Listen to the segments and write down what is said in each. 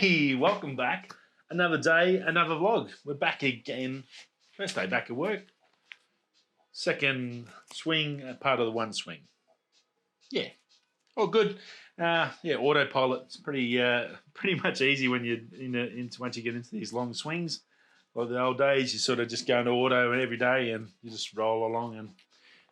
Hey, welcome back. Another day, another vlog. We're back again. First day back at work. Second swing, part of the one swing. Yeah, all good. Yeah, autopilot. It's pretty much easy when you're once you get into these long swings. Like the old days, you sort of just go into auto every day and you just roll along and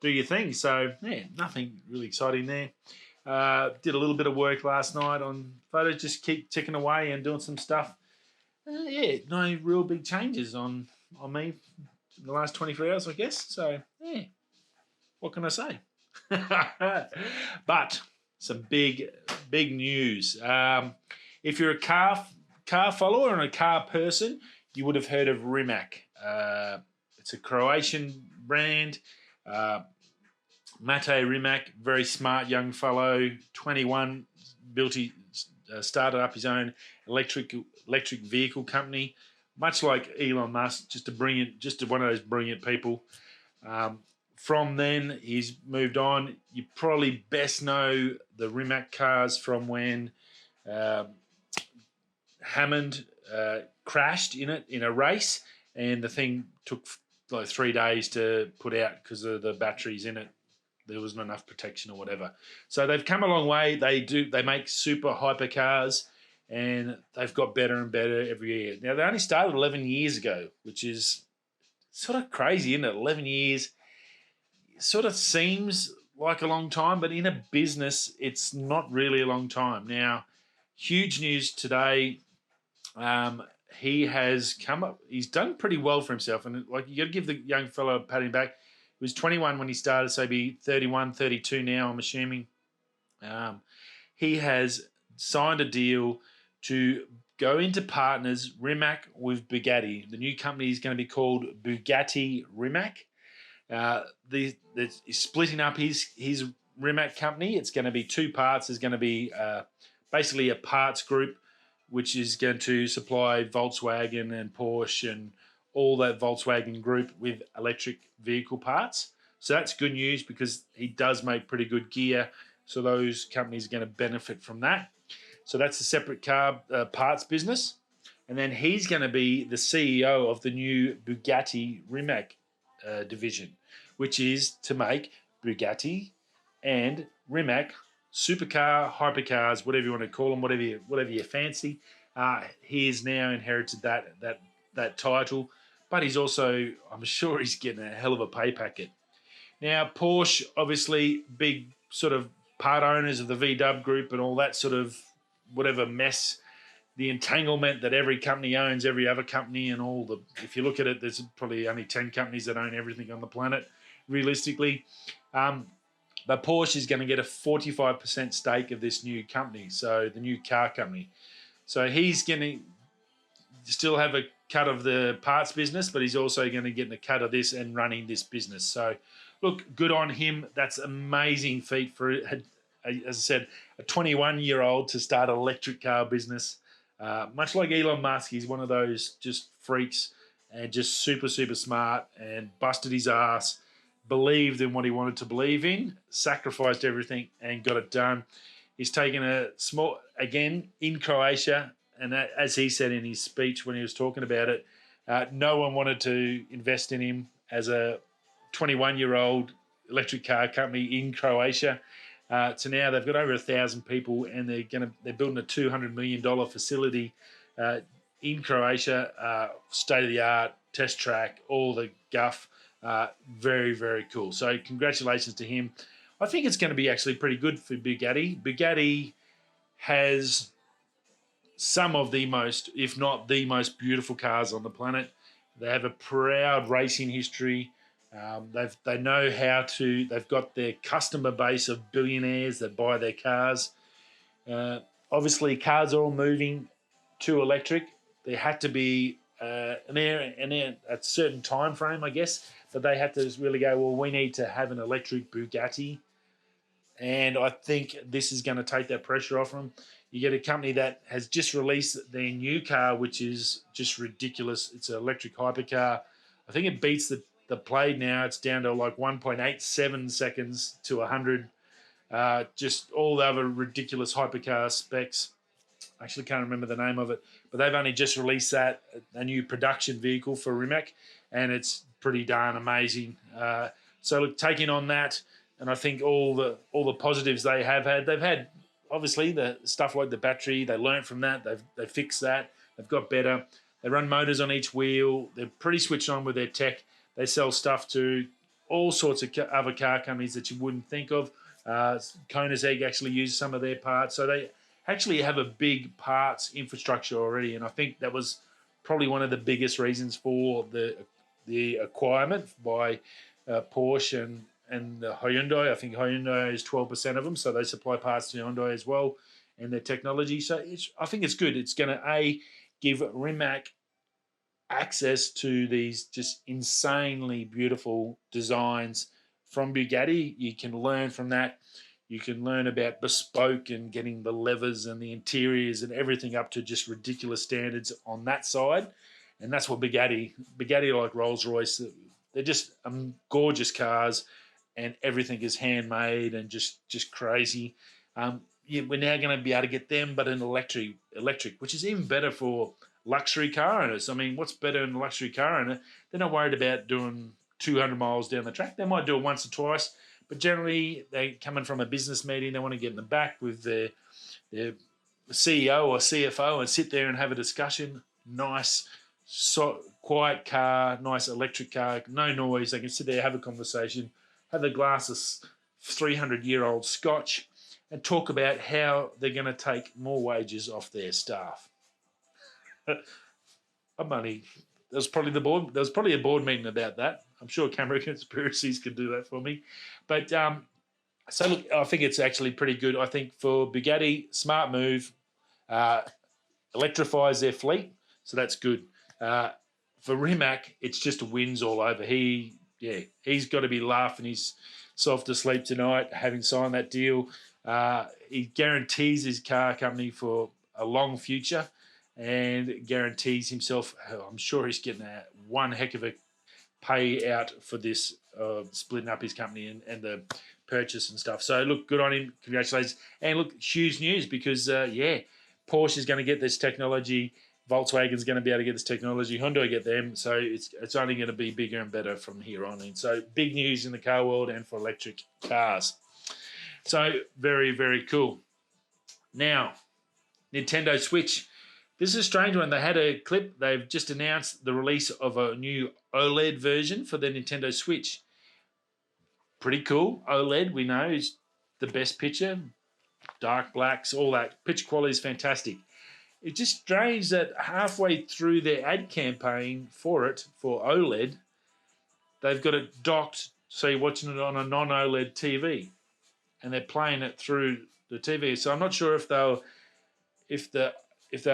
do your thing. So yeah, nothing really exciting there. Did a little bit of work last night on photos, just keep ticking away and doing some stuff. Yeah, no real big changes on me in the last 24 hours, I guess. So yeah, what can I say? But some big news. If you're a car follower and a car person, you would have heard of Rimac. It's a Croatian brand. Mate Rimac, very smart young fellow, 21, started up his own electric vehicle company, much like Elon Musk, just one of those brilliant people. From then, he's moved on. You probably best know the Rimac cars from when Hammond crashed in a race, and the thing took like 3 days to put out because of the batteries in it. There wasn't enough protection or whatever. So they've come a long way. They make super hyper cars, and they've got better and better every year. Now, they only started 11 years ago, which is sort of crazy, isn't it? 11 years sort of seems like a long time, but in a business, it's not really a long time. Now, huge news today. He has come up. He's done pretty well for himself, and like you got to give the young fellow a pat on the back. He was 21 when he started, so he'd be 31, 32 now, I'm assuming. He has signed a deal to go into partners, Rimac with Bugatti. The new company is going to be called Bugatti Rimac. He's splitting up his Rimac company. It's going to be two parts. There's going to be basically a parts group, which is going to supply Volkswagen and Porsche and all that Volkswagen group with electric vehicle parts. So that's good news because he does make pretty good gear. So those companies are going to benefit from that. So that's a separate car parts business. And then he's going to be the CEO of the new Bugatti Rimac division, which is to make Bugatti and Rimac supercar, hypercars, whatever you want to call them, whatever you fancy. He has now inherited that title. But he's also, I'm sure he's getting a hell of a pay packet. Now, Porsche, obviously, big sort of part owners of the VW group and all that sort of whatever mess, the entanglement that every company owns every other company and all the, if you look at it, there's probably only 10 companies that own everything on the planet, realistically. But Porsche is going to get a 45% stake of this new company, so the new car company. So he's going to still have a cut of the parts business, but he's also going to get a cut of this and running this business. So, look, good on him. That's amazing feat for, as I said, a 21-year-old to start an electric car business. Much like Elon Musk, he's one of those just freaks and just super smart and busted his ass, believed in what he wanted to believe in, sacrificed everything and got it done. He's taken a small, again, in Croatia, and that, as he said in his speech when he was talking about it, no one wanted to invest in him as a 21-year-old electric car company in Croatia. So now they've got over 1,000 people, and they're building a $200 million facility in Croatia, state of the art, test track, all the guff. Very cool. So congratulations to him. I think it's going to be actually pretty good for Bugatti. Bugatti has some of the most, if not the most beautiful cars on the planet. They have a proud racing history. They know how to. They've got their customer base of billionaires that buy their cars. Obviously, cars are all moving to electric. There had to be a certain time frame, I guess, that they had to really go, well, we need to have an electric Bugatti. And I think this is going to take that pressure off them. You get a company that has just released their new car, which is just ridiculous. It's an electric hypercar. I think it beats the Plaid now. It's down to like 1.87 seconds to 100. Just all the other ridiculous hypercar specs. I actually can't remember the name of it, but they've only just released that, a new production vehicle for Rimac, and it's pretty darn amazing. So look, taking on that, and I think all the positives they've had obviously the stuff like the battery. They learned from that. They fixed that. They've got better. They run motors on each wheel. They're pretty switched on with their tech. They sell stuff to all sorts of other car companies that you wouldn't think of. Koenigsegg actually uses some of their parts, so they actually have a big parts infrastructure already, and I think that was probably one of the biggest reasons for the acquirement by Porsche and Hyundai. I think Hyundai is 12% of them, so they supply parts to Hyundai as well and their technology. So I think it's good. It's going to give Rimac access to these just insanely beautiful designs from Bugatti. You can learn from that. You can learn about bespoke and getting the levers and the interiors and everything up to just ridiculous standards on that side. And that's what Bugatti, like Rolls-Royce, they're just gorgeous cars, and everything is handmade and just crazy. Yeah, we're now going to be able to get them, but an electric, which is even better for luxury car owners. I mean, what's better than a luxury car owner? They're not worried about doing 200 miles down the track. They might do it once or twice, but generally they coming from a business meeting. They want to get in the back with their CEO or CFO and sit there and have a discussion. Nice, quiet car, nice electric car, no noise. They can sit there, have a conversation, have a glass of 300-year-old scotch, and talk about how they're going to take more wages off their staff. There was probably a board meeting about that. I'm sure camera conspiracies could do that for me. But so look, I think it's actually pretty good. I think for Bugatti, smart move, electrifies their fleet, so that's good. For Rimac, it's just wins all over. He's got to be laughing himself to sleep tonight, having signed that deal. He guarantees his car company for a long future, and guarantees himself. I'm sure he's getting one heck of a payout for this splitting up his company and the purchase and stuff. So look, good on him. Congratulations. And look, huge news because Porsche is going to get this technology. Volkswagen's going to be able to get this technology. Hyundai get them. So it's only going to be bigger and better from here on in. So big news in the car world and for electric cars. So very, very cool. Now, Nintendo Switch. This is a strange one. They had a clip. They've just announced the release of a new OLED version for the Nintendo Switch. Pretty cool. OLED, we know, is the best picture. Dark blacks, all that. Picture quality is fantastic. It's just strange that halfway through their ad campaign for OLED, they've got it docked so you're watching it on a non-OLED TV, and they're playing it through the TV. So I'm not sure if they're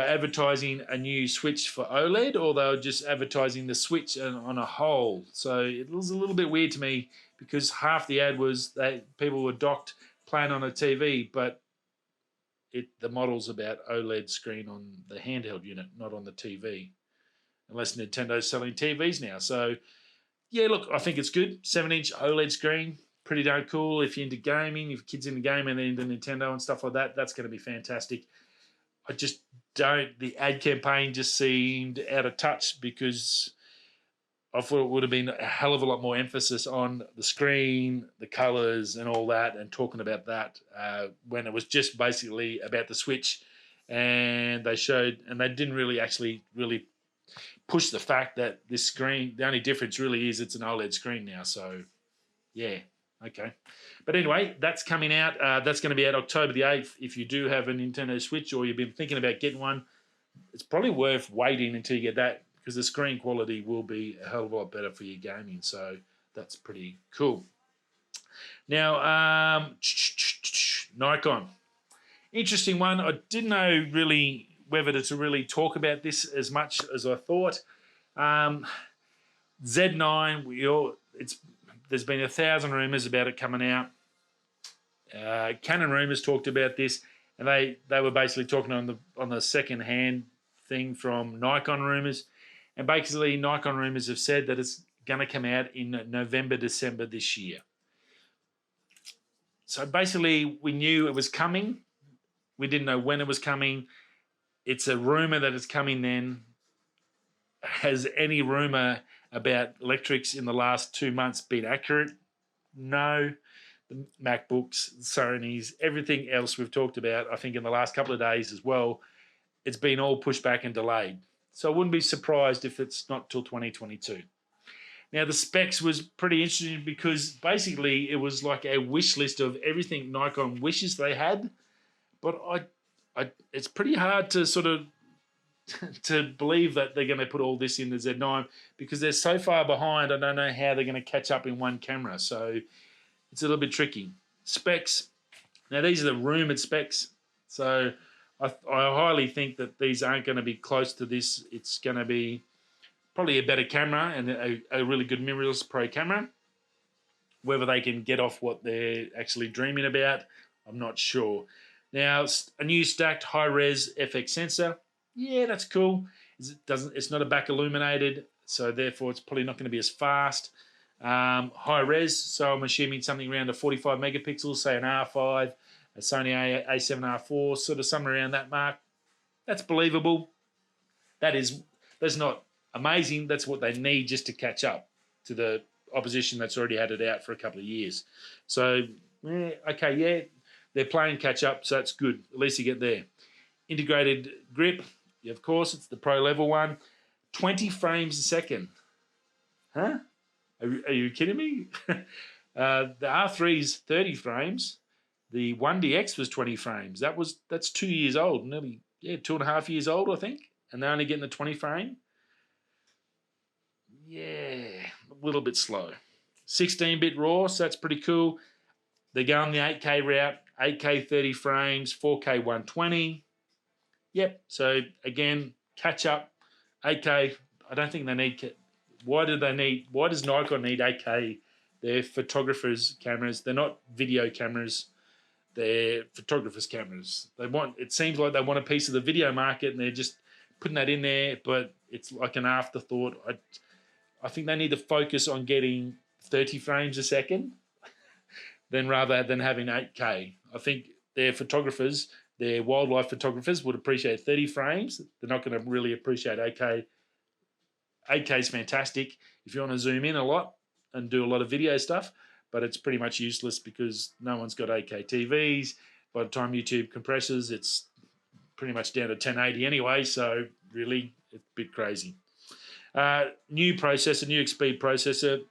advertising a new Switch for OLED, or they were just advertising the Switch on a whole. So it was a little bit weird to me because half the ad was that people were docked playing on a TV, but the model's about OLED screen on the handheld unit, not on the TV, unless Nintendo's selling TVs now. So, yeah, look, I think it's good. 7-inch OLED screen, pretty darn cool. If you're into gaming, if your kid's into gaming and they're into Nintendo and stuff like that, that's going to be fantastic. I just the ad campaign just seemed out of touch because I thought it would have been a hell of a lot more emphasis on the screen, the colours and all that, and talking about that when it was just basically about the Switch. And they didn't really push the fact that this screen, the only difference really is it's an OLED screen now. So, yeah, okay. But anyway, that's coming out. That's going to be out October the 8th. If you do have a Nintendo Switch or you've been thinking about getting one, it's probably worth waiting until you get that because the screen quality will be a hell of a lot better for your gaming. So that's pretty cool. Now, Nikon. Interesting one. I didn't know really whether to really talk about this as much as I thought. Z9, there's been 1,000 rumours about it coming out. Canon Rumours talked about this, and they were basically talking on the second hand thing from Nikon Rumours, and basically Nikon Rumours have said that it's going to come out in November, December this year. So basically, we knew it was coming. We didn't know when it was coming. it's a rumor that it's coming then. Has any rumor about electrics in the last 2 months been accurate? No. The MacBooks, Sony's, everything else we've talked about, I think in the last couple of days as well, it's been all pushed back and delayed. So I wouldn't be surprised if it's not till 2022. Now, the specs was pretty interesting because basically it was like a wish list of everything Nikon wishes they had. But it's pretty hard to sort of to believe that they're going to put all this in the Z9 because they're so far behind. I don't know how they're going to catch up in one camera. So it's a little bit tricky. Specs. Now, these are the rumoured specs. So I highly think that these aren't going to be close to this. It's going to be probably a better camera and a really good mirrorless pro camera. Whether they can get off what they're actually dreaming about, I'm not sure. Now, a new stacked high-res FX sensor. Yeah, that's cool. It's not a back illuminated, so therefore it's probably not going to be as fast. High res, so I'm assuming something around a 45 megapixels, say an R5, a Sony A7R4, sort of somewhere around that mark. That's believable. That's not amazing. That's what they need just to catch up to the opposition that's already had it out for a couple of years. So, they're playing catch up, so that's good. At least you get there. Integrated grip, of course, it's the pro level one. 20 frames a second. Huh? Are you kidding me? The R3 is 30 frames. The 1DX was 20 frames. That's 2 years old, nearly 2.5 years old, I think. And they're only getting the 20 frame. Yeah, a little bit slow. 16-bit RAW, so that's pretty cool. They're going the 8K route, 8K 30 frames, 4K 120. Yep, so again, catch up. 8K, I don't think they need... Why does Nikon need 8K? They're photographers' cameras. They're not video cameras. They're photographers' cameras. It seems like they want a piece of the video market and they're just putting that in there, but it's like an afterthought. I think they need to focus on getting 30 frames a second rather than having 8K. I think their photographers, their wildlife photographers would appreciate 30 frames. They're not going to really appreciate 8K. 8K is fantastic if you want to zoom in a lot and do a lot of video stuff, but it's pretty much useless because no one's got 8K TVs. By the time YouTube compresses, it's pretty much down to 1080 anyway, so really, it's a bit crazy. New processor, new speed processor,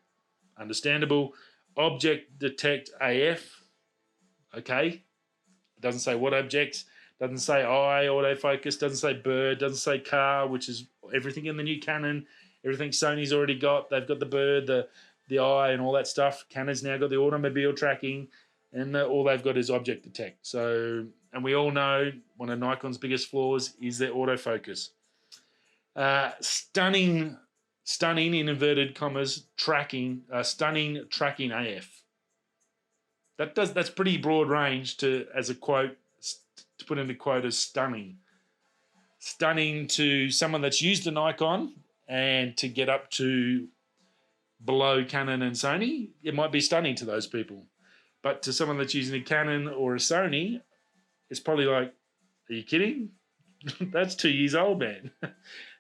understandable. Object detect AF, okay. It doesn't say what objects, doesn't say eye, autofocus, doesn't say bird, doesn't say car, which is everything in the new Canon. Everything Sony's already got. They've got the bird, the eye, and all that stuff. Canon's now got the automobile tracking, and all they've got is object detect. So, and we all know one of Nikon's biggest flaws is their autofocus. Stunning in inverted commas tracking, stunning tracking AF. That's pretty broad range to put into quote as stunning. Stunning to someone that's used a Nikon and to get up to below Canon and Sony, it might be stunning to those people. But to someone that's using a Canon or a Sony, it's probably like, are you kidding? That's 2 years old, man.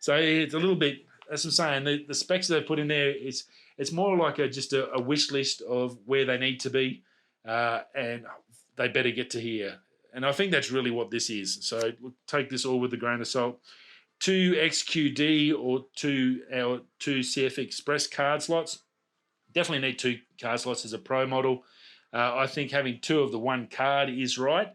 So it's a little bit, as I'm saying, the specs they've put in there, it's more like just a wish list of where they need to be, and they better get to here. And I think that's really what this is. So we'll take this all with a grain of salt. 2 XQD or 2 CF Express card slots. Definitely need 2 card slots as a pro model. I think having 2 of the one card is right.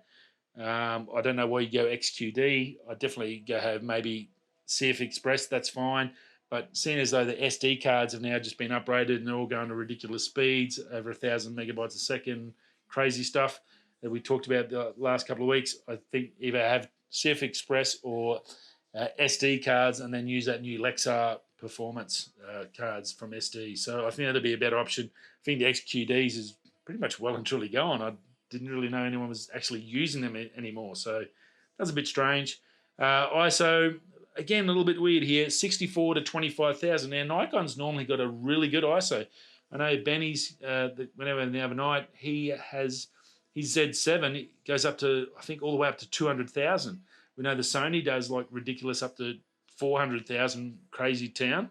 I don't know why you go XQD. I definitely go have maybe CF Express. That's fine. But seeing as though the SD cards have now just been upgraded and they're all going to ridiculous speeds, over 1,000 megabytes a second, crazy stuff that we talked about the last couple of weeks, I think either have CF Express or SD cards and then use that new Lexar performance cards from SD. So I think that'd be a better option. I think the XQDs is pretty much well and truly gone. I didn't really know anyone was actually using them anymore. So that's a bit strange. ISO, again, a little bit weird here, 64 to 25,000. Now, Nikon's normally got a really good ISO. I know Benny's, whenever the other night, he has his Z7, it goes up to, I think, all the way up to 200,000. We know the Sony does like ridiculous up to 400,000 crazy town.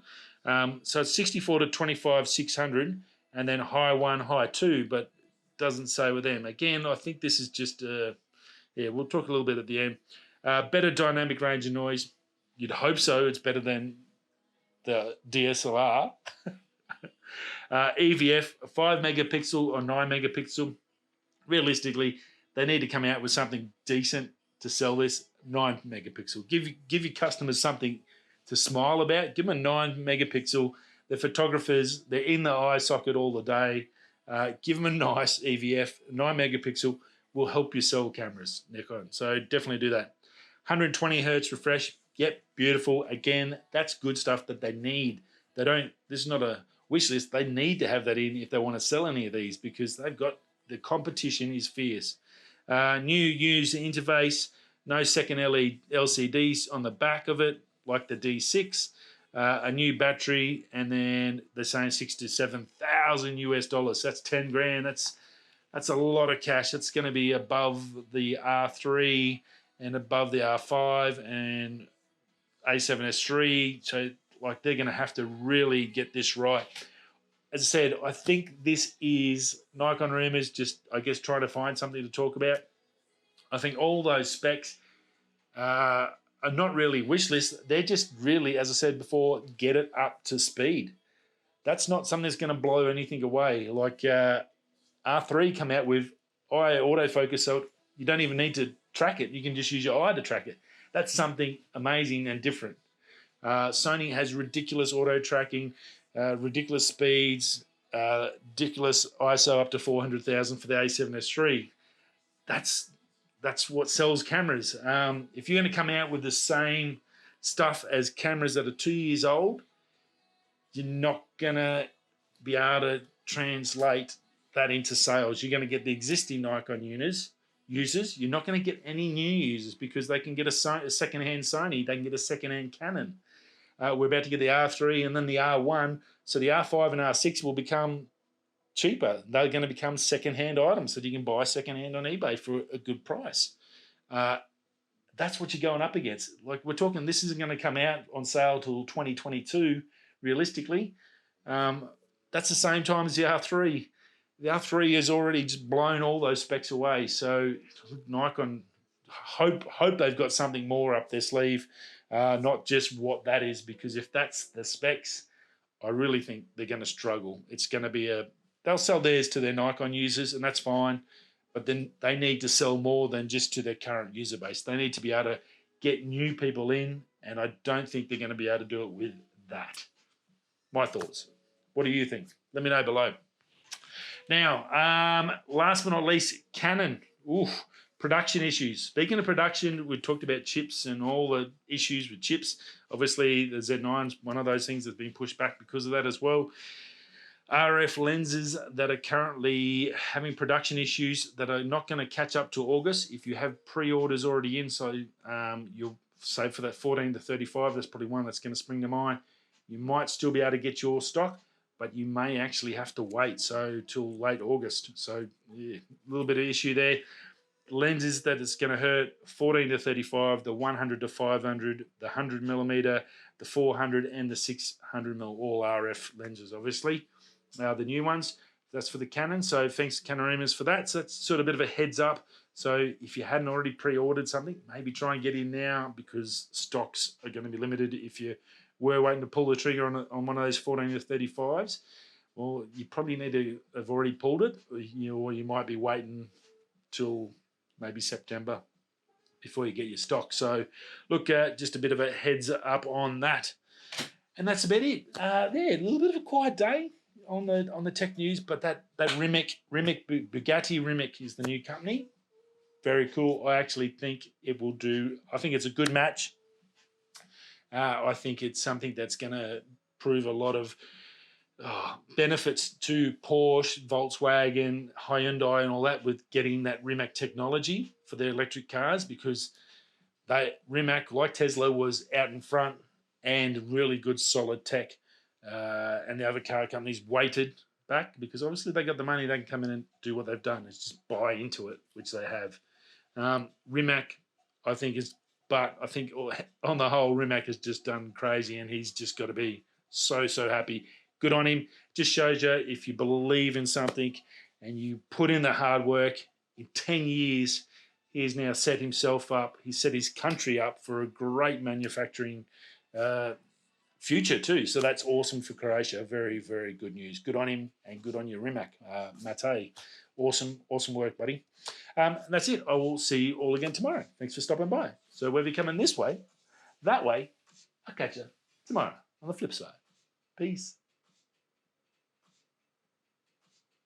So it's 64 to 25, 600, and then high one, high two, but doesn't say with them. Again, I think this is just, yeah, we'll talk a little bit at the end. Better dynamic range of noise. You'd hope so. It's better than the DSLR. EVF, 5 megapixel or 9 megapixel. Realistically, they need to come out with something decent to sell this. 9 megapixel. Give your customers something to smile about. Give them a 9 megapixel. They're photographers. They're in the eye socket all the day. Give them a nice EVF. 9 megapixel will help you sell cameras, Nikon. So definitely do that. 120 hertz refresh. Yep, beautiful. Again, that's good stuff that they need. They don't. This is not a wish list. They need to have that in if they want to sell any of these because they've got the competition is fierce. New user interface. No second LED LCDs on the back of it, like the D6. A new battery, and then they're saying $6,000 to $7,000 US. That's 10 grand. That's a lot of cash. It's going to be above the R3 and above the R5 and A7S3. So, like, they're going to have to really get this right. As I said, I think this is Nikon Rumors just, I guess, trying to find something to talk about. I think all those specs are not really wish lists. They're just really, as I said before, get it up to speed. That's not something that's going to blow anything away. Like R3 come out with eye autofocus, so you don't even need to track it. You can just use your eye to track it. That's something amazing and different. Sony has ridiculous auto tracking, ridiculous speeds, ridiculous ISO up to 400,000 for the A7S III. That's what sells cameras. If you're going to come out with the same stuff as cameras that are 2 years old, you're not going to be able to translate that into sales. You're going to get the existing Nikon users. You're not going to get any new users because they can get a second-hand Sony. They can get a second-hand Canon. We're about to get the R3 and then the R1. So the R5 and R6 will become cheaper. They're going to become second-hand items that you can buy second-hand on eBay for a good price. That's what you're going up against. Like we're talking, this isn't going to come out on sale till 2022, realistically. That's the same time as the R3. The R3 has already just blown all those specs away. So Nikon hope they've got something more up their sleeve, not just what that is, because if that's the specs, I really think they're going to struggle. It's going to be they'll sell theirs to their Nikon users, and that's fine. But then they need to sell more than just to their current user base. They need to be able to get new people in, and I don't think they're going to be able to do it with that. My thoughts. What do you think? Let me know below. Now, last but not least, Canon. Oof, production issues. Speaking of production, we talked about chips and all the issues with chips. Obviously, the Z9's one of those things that's been pushed back because of that as well. RF lenses that are currently having production issues that are not going to catch up to August. If you have pre-orders already in, so you'll save for that 14 to 35, that's probably one that's going to spring to mind. You might still be able to get your stock, but you may actually have to wait till late August. So yeah, a little bit of issue there. Lenses that it's going to hurt: 14 to 35, the 100 to 500, the 100 millimeter, the 400, and the 600 mil, all RF lenses, obviously. The new ones, that's for the Canon. So thanks to Canoramas for that. So that's sort of a bit of a heads up. So if you hadn't already pre-ordered something, maybe try and get in now because stocks are going to be limited. If you were waiting to pull the trigger on one of those 14 to 35s, well, you probably need to have already pulled it, or you might be waiting till maybe September before you get your stock. So look, just a bit of a heads up on that. And that's about it. Yeah, a little bit of a quiet day on the tech news, but that Rimac Bugatti Rimac is the new company. Very cool. I actually think it will do. I think it's a good match. I think it's something that's going to prove a lot of benefits to Porsche, Volkswagen, Hyundai, and all that with getting that Rimac technology for their electric cars, because Rimac, like Tesla, was out in front and really good solid tech. And the other car companies waited back because obviously they got the money. They can come in and do what they've done. It's just buy into it, which they have. Rimac, I think, is But I think on the whole, Rimac has just done crazy, and he's just got to be so happy. Good on him. Just shows you if you believe in something and you put in the hard work, in 10 years, he has now set himself up. He set his country up for a great manufacturing future too. So that's awesome for Croatia. Very, very good news. Good on him, and good on you, Rimac. Mate. Awesome work, buddy. That's it. I will see you all again tomorrow. Thanks for stopping by. So whether you're coming this way, that way, I'll catch you tomorrow on the flip side. Peace.